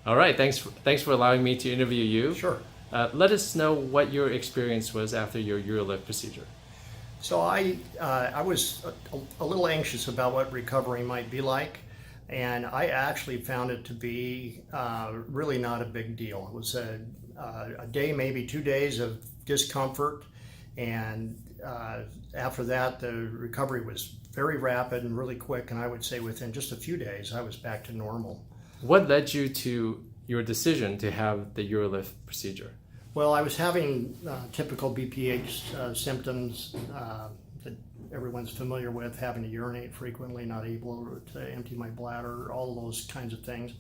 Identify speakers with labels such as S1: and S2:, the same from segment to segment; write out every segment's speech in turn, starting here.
S1: All right, thanks for allowing me to interview you.
S2: Sure.
S1: Let us know what your experience was after your UroLift procedure.
S2: So I was a little anxious about what recovery might be like, and I actually found it to be really not a big deal. It was a day, maybe 2 days of discomfort, and after that the recovery was very rapid and really quick, and I would say within just a few days I was back to normal.
S1: What led you to your decision to have the UroLift procedure?
S2: Well, I was having typical BPH symptoms that everyone's familiar with, having to urinate frequently, not able to empty my bladder, all of those kinds of things.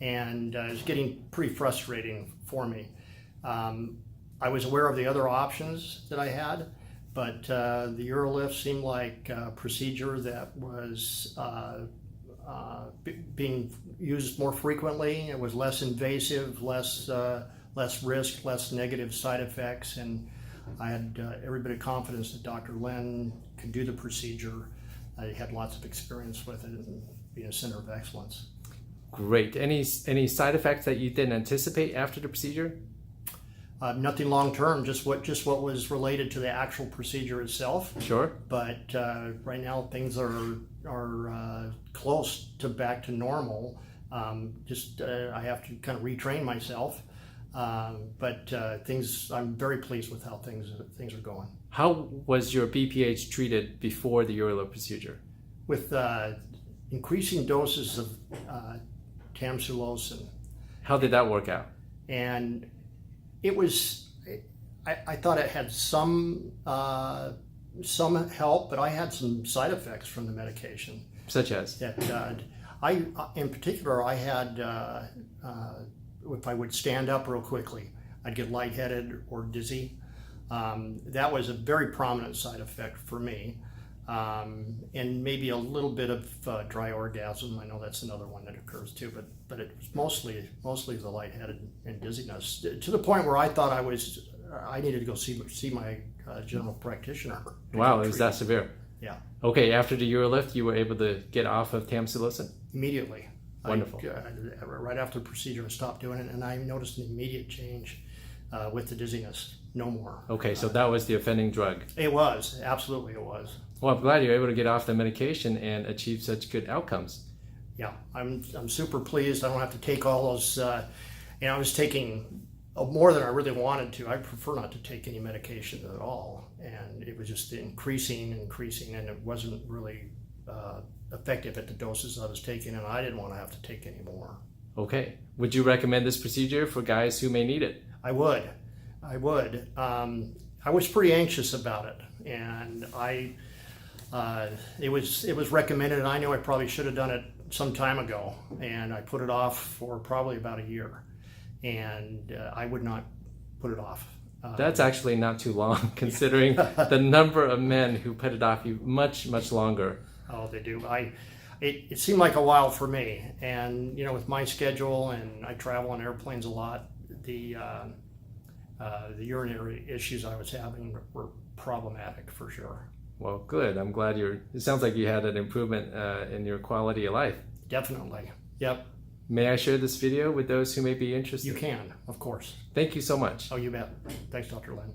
S2: And it was getting pretty frustrating for me. I was aware of the other options that I had, but the UroLift seemed like a procedure that was being used more frequently. It was less invasive, less risk, less negative side effects, and I had every bit of confidence that Dr. Lin could do the procedure. I had lots of experience with it and being a center of excellence.
S1: Great. Any side effects that you didn't anticipate after the procedure?
S2: Nothing long term, just what was related to the actual procedure itself.
S1: Sure.
S2: But right now things are close to back to normal. I have to kind of retrain myself. But I'm very pleased with how things are going.
S1: How was your BPH treated before the UroLift procedure?
S2: With increasing doses of tamsulosin.
S1: How did that work out?
S2: And it was, I thought it had some help, but I had some side effects from the medication.
S1: Such as?
S2: That in particular, I had, if I would stand up real quickly, I'd get lightheaded or dizzy. That was a very prominent side effect for me. And maybe a little bit of dry orgasm. I know that's another one that occurs too, but it was mostly the lightheaded and dizziness, to the point where I thought I needed to go see my general practitioner.
S1: Wow, it was that severe?
S2: Yeah.
S1: Okay, after the UroLift, you were able to get off of tamsulosin?
S2: Immediately.
S1: Wonderful.
S2: Right after the procedure, I stopped doing it, and I noticed an immediate change with the dizziness. No more.
S1: Okay, so that was the offending drug.
S2: It was, absolutely it was.
S1: Well, I'm glad you're able to get off the medication and achieve such good outcomes.
S2: Yeah, I'm super pleased. I don't have to take all those, I was taking more than I really wanted to. I prefer not to take any medication at all. And it was just increasing, and it wasn't really effective at the doses I was taking, and I didn't want to have to take any more.
S1: Okay. Would you recommend this procedure for guys who may need it?
S2: I would. I was pretty anxious about it, and it was recommended, and I knew I probably should have done it some time ago, and I put it off for probably about a year, and I would not put it off.
S1: That's actually not too long, considering the number of men who put it off much, much longer.
S2: Oh, they do. It seemed like a while for me, and with my schedule, and I travel on airplanes a lot, the urinary issues I was having were problematic for sure.
S1: Well, good. I'm glad it sounds like you had an improvement in your quality of life.
S2: Definitely. Yep.
S1: May I share this video with those who may be interested?
S2: You can, of course.
S1: Thank you so much.
S2: Oh, you bet. Thanks, Dr. Lin.